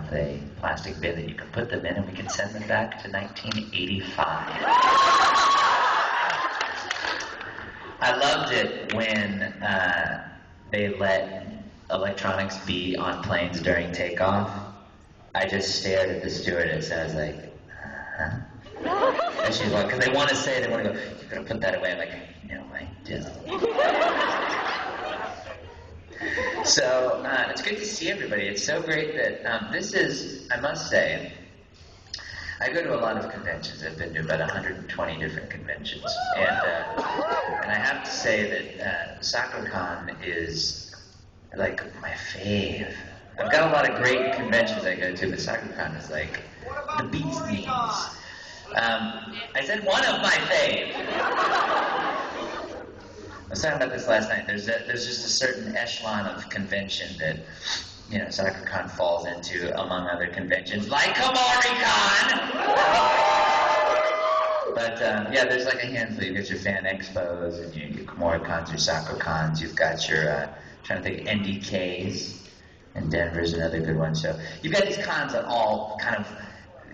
with a plastic bin that you can put them in, and we can send them back to 1985. I loved it when they let electronics be on planes during takeoff. I just stared at the stewardess and I was like, huh? And she's like, because they want to say, they want to go, you're going to put that away. I'm like, no, I don't. So it's good to see everybody. It's so great that this is, I must say, I go to a lot of conventions. I've been to about 120 different conventions. And I have to say that Sakura Con is like my fave. I've got a lot of great conventions I go to, but Sakura Con is like the bee's knees. I said one of my fave. I was talking about this last night. There's just a certain echelon of convention that, you know, Sakura Con falls into among other conventions, like Komori Con. But yeah, there's like a handful. You've got your fan expos and your Komori Cons, your Sakura Cons. You've got your trying to think NDKs. And Denver's another good one. So you've got these cons that all kind of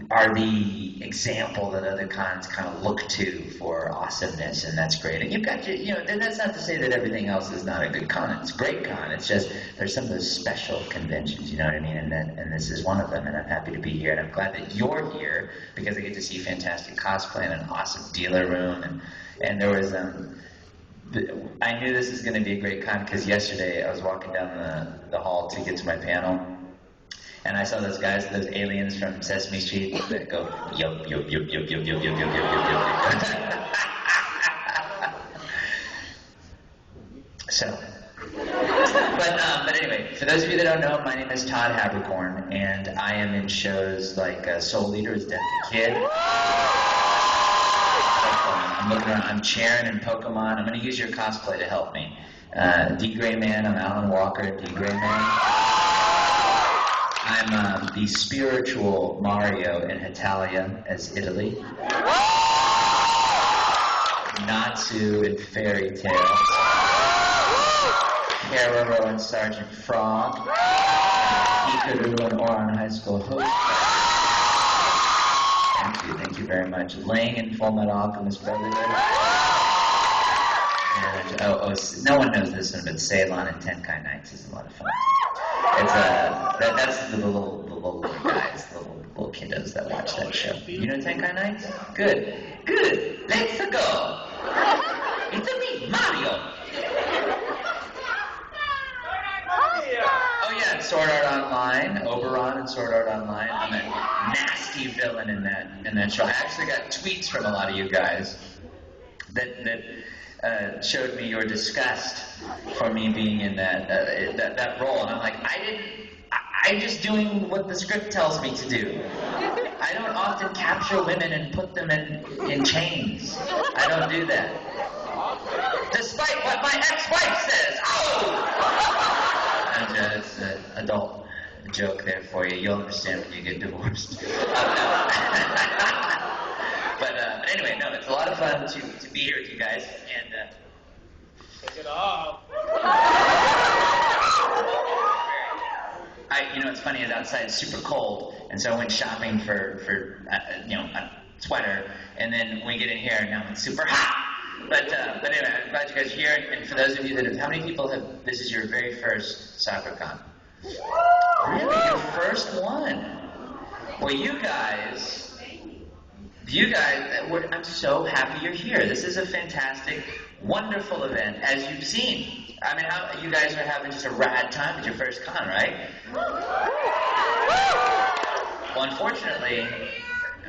are the example that other cons kind of look to for awesomeness, and that's great. And you've got your, you know, that's not to say that everything else is not a good con. It's a great con. It's just there's some of those special conventions, you know what I mean? And this is one of them, and I'm happy to be here. And I'm glad that you're here because I get to see fantastic cosplay and an awesome dealer room. And there was I knew this was going to be a great con because yesterday I was walking down the hall to get to my panel, and I saw those guys, those aliens from Sesame Street that go, yup, yup, yup, yup, yup, yup, yup, yup, yup, yup. So, but anyway, for those of you that don't know, my name is Todd Haberkorn, and I am in shows like Soul Leader is Death the Kid. I'm looking around, I'm Charon in Pokemon. I'm going to use your cosplay to help me. D. Gray Man, I'm Alan Walker, D. Gray Man. I'm the spiritual Mario in Hetalia as Italy. Natsu in Fairy Tales. Keroro and Sergeant Frog. Hikaru and Oran High School Host. Thank you very much. Ling in Full Metal Alchemist Brotherhood. And, no one knows this one, but Ceylon and Tenkai Nights is a lot of fun. It's that's the little guys, the little kiddos that watch that show. You know Tenkai Nights? Good. Let's go. It's me, Mario. Oh yeah, Sword Art Online, Oberon and Sword Art Online. I'm a nasty villain in that show. I actually got tweets from a lot of you guys that showed me your disgust for me being in that role, and I'm like, I'm just doing what the script tells me to do. I don't often capture women and put them in chains. I don't do that. Despite what my ex-wife says. Oh! It's an adult joke there for you. You'll understand when you get divorced. But anyway, no, it's a lot of fun to be here with you guys. And take it off. You know, it's funny. It's outside super cold, and so I went shopping for a sweater, and then we get in here, and now it's super hot. But anyway, I'm glad you guys are here. And for those of you that have, how many people have, this is your very first Sakura Con? Really? Your first one? Well, you guys, I'm so happy you're here. This is a fantastic, wonderful event, as you've seen. I mean, you guys are having just a rad time at your first con, right? Well,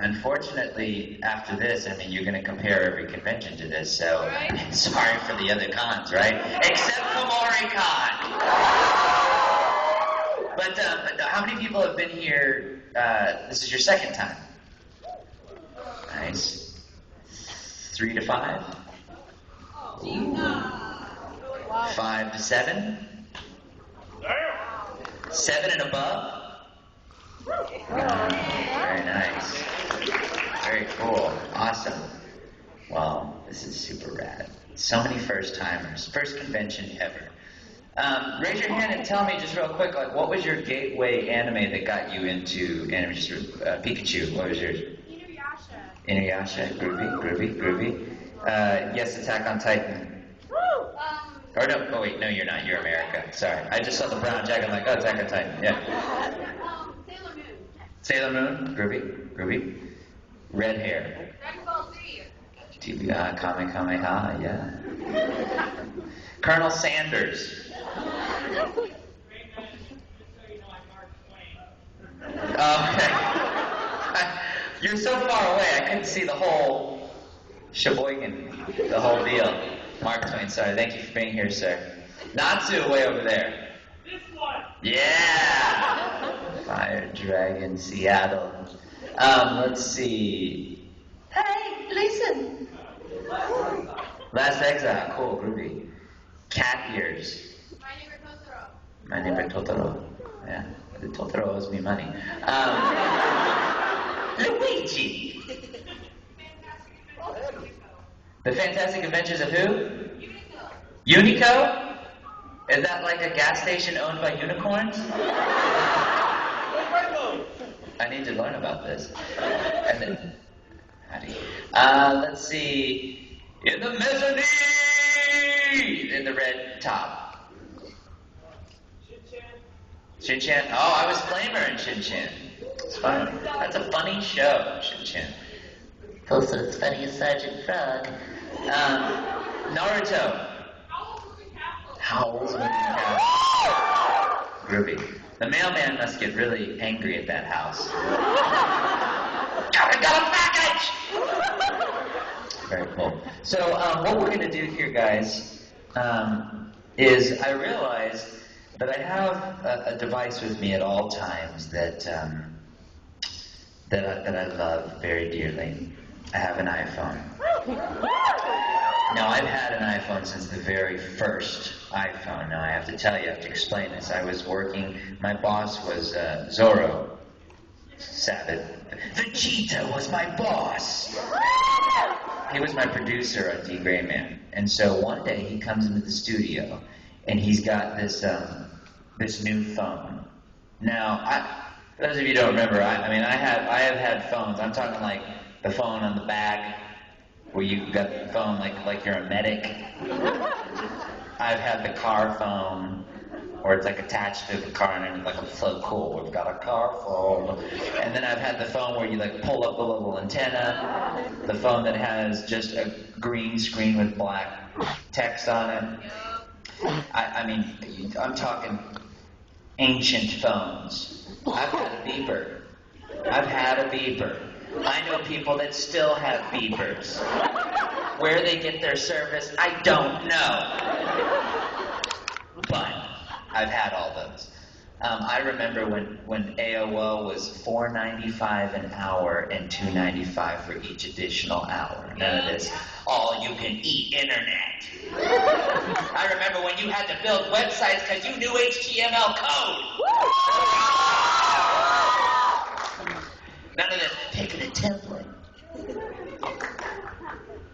Unfortunately, after this, I mean, you're going to compare every convention to this, so sorry for the other cons, right? Except Komori Con! But how many people have been here, this is your second time? Nice. 3 to 5? Ooh. 5 to 7? 7 and above? Very nice. Very cool. Awesome. Wow, this is super rad. So many first-timers. First convention ever. Raise your hand and tell me just real quick, like, what was your gateway anime that got you into anime? Just Pikachu. What was yours? Inuyasha. Groovy. Yes, Attack on Titan. Or no, oh wait, no, you're not. You're America. Sorry, I just saw the brown jacket. I'm like, oh, Attack on Titan. Yeah. Sailor Moon. Groovy. Red hair. Dragon Ball Z. TBI, Kamehameha, yeah. Colonel Sanders. Okay. You're so far away, I couldn't see the whole sheboygan, the whole deal. Mark Twain, sorry. Thank you for being here, sir. Natsu, way over there. This one. Yeah. Fire Dragon, Seattle. Let's see. Hey, listen. Last Exile, cool, groovy. Cat ears. My neighbor Totoro. Yeah, the Totoro owes me money. Luigi. The Fantastic Adventures of who? Unico? Is that like a gas station owned by unicorns? I need to learn about this. And then, let's see. In the mezzanine! In the red top. Shin-Chan? Oh, I was Flamer in Shin-Chan. It's fun. That's a funny show, Shin-Chan. Also, it's funny as Sergeant Frog. Naruto. Howl's Moving Castle. Groovy. The mailman must get really angry at that house. I got a package! Very cool. So what we're going to do here, guys, is I realized that I have a device with me at all times that I love very dearly. I have an iPhone. Now, I've had an iPhone since the very first iPhone. Now, I have to tell you, I have to explain this. I was working, my boss was Zorro Savage. Vegeta was my boss. He was my producer on D. Gray Man. And so one day he comes into the studio and he's got this this new phone. Now, for those of you who don't remember, I have had phones. I'm talking like the phone on the back where you got the phone like you're a medic. I've had the car phone where it's like attached to the car and it's like, I'm so cool, we've got a car phone. And then I've had the phone where you like pull up the little antenna, the phone that has just a green screen with black text on it. I mean, I'm talking ancient phones. I've had a beeper. I know people that still have beepers. Where they get their service, I don't know. But I've had all those. I remember when AOL was $4.95 an hour and $2.95 for each additional hour. None of this all-you-can-eat internet. I remember when you had to build websites because you knew HTML code. None of this picking a template.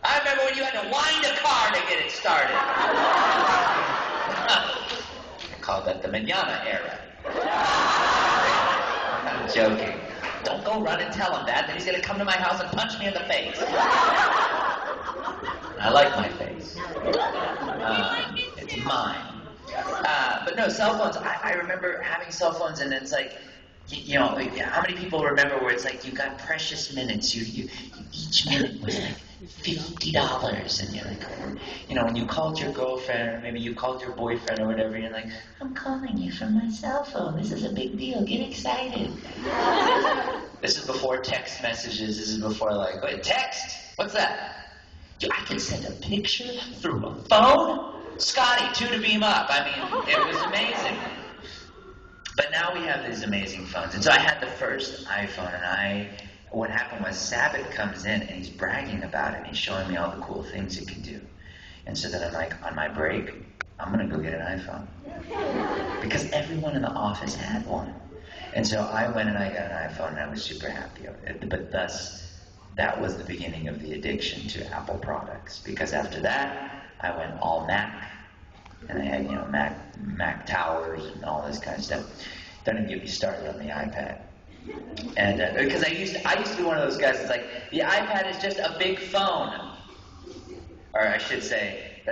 I remember when you had to wind a car to get it started. I call that the manana era. I'm joking. Don't go run and tell him that. Then he's going to come to my house and punch me in the face. I like my face. It's mine. But no, cell phones. I remember having cell phones, and it's like, you know, how many people remember where it's like you got precious minutes? You each minute was like $50, and you're like, you know, when you called your girlfriend, or maybe you called your boyfriend or whatever, and you're like, I'm calling you from my cell phone. This is a big deal. Get excited. This is before text messages. This is before like, wait, text? What's that? I can send a picture through a phone? Scotty, 2 to beam up. I mean, it was amazing. But now we have these amazing phones. And so I had the first iPhone, and what happened was Sabbath comes in, and he's bragging about it, and he's showing me all the cool things it can do. And so then I'm like, on my break, I'm going to go get an iPhone. Because everyone in the office had one. And so I went and I got an iPhone, and I was super happy. But thus, that was the beginning of the addiction to Apple products. Because after that, I went all Mac. and they had, Mac towers and all this kind of stuff. Don't even get me started on the iPad. And because I used to be one of those guys that's like, the iPad is just a big phone. Or I should say,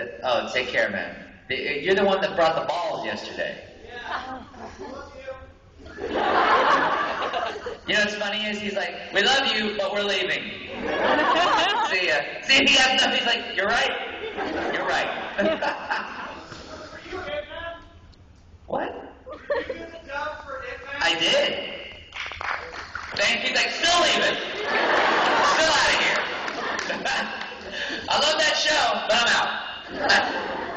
take care, man. You're the one that brought the balls yesterday. You know what's funny is he's like, we love you, but we're leaving. See ya. See, he has nothing. He's like, you're right. You're right. What? I did. Thank you. Like, still leaving. Still out of here. I love that show, but I'm out.